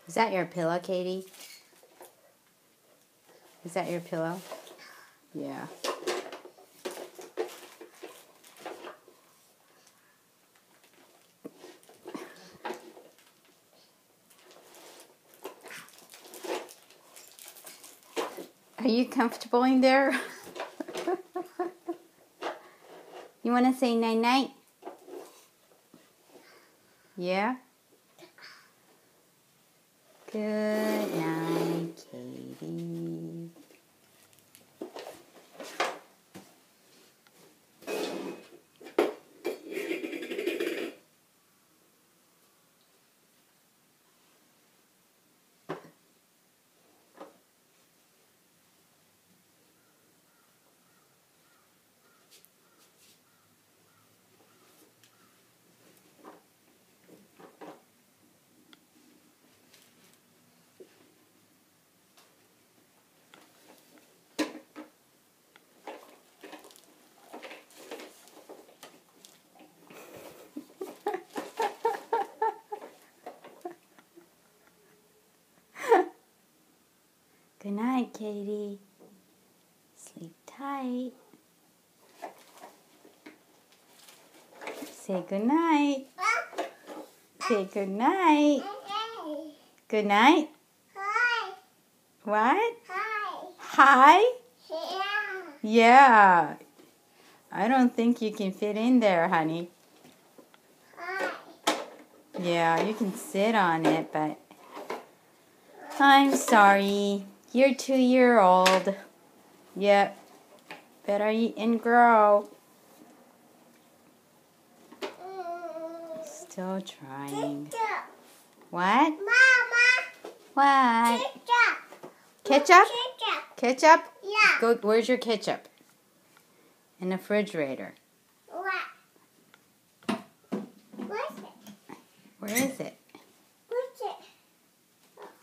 Is that your pillow, Katie? Is that your pillow? Yeah. Are you comfortable in there? You want to say night-night? Yeah? Good night, Katie. Good night, Katie. Sleep tight. Say good night. Say good night. Good night. Hi. What? Hi. Hi? Yeah. I don't think you can fit in there, honey. Hi. Yeah, you can sit on it, but I'm sorry. You're 2-year-old. Yep. Better eat and grow. Still trying. What? Mama. What? Ketchup. Ketchup? Ketchup. Ketchup? Yeah. Go. Where's your ketchup? In the refrigerator. What? Where's it? Where is it? Where's it?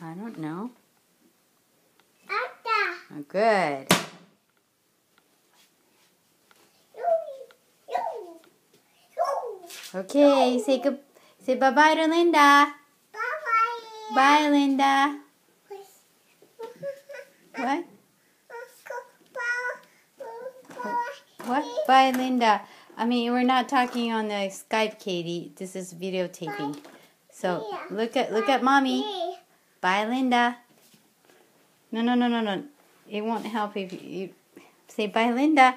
I don't know. Out Oh, good. Okay, say bye-bye to Linda. Bye-bye. Bye, Linda. What? What? Bye, Linda. I mean, we're not talking on the Skype, Katie. This is videotaping. So look at mommy. Bye, Linda. No. It won't help if you say bye, Linda.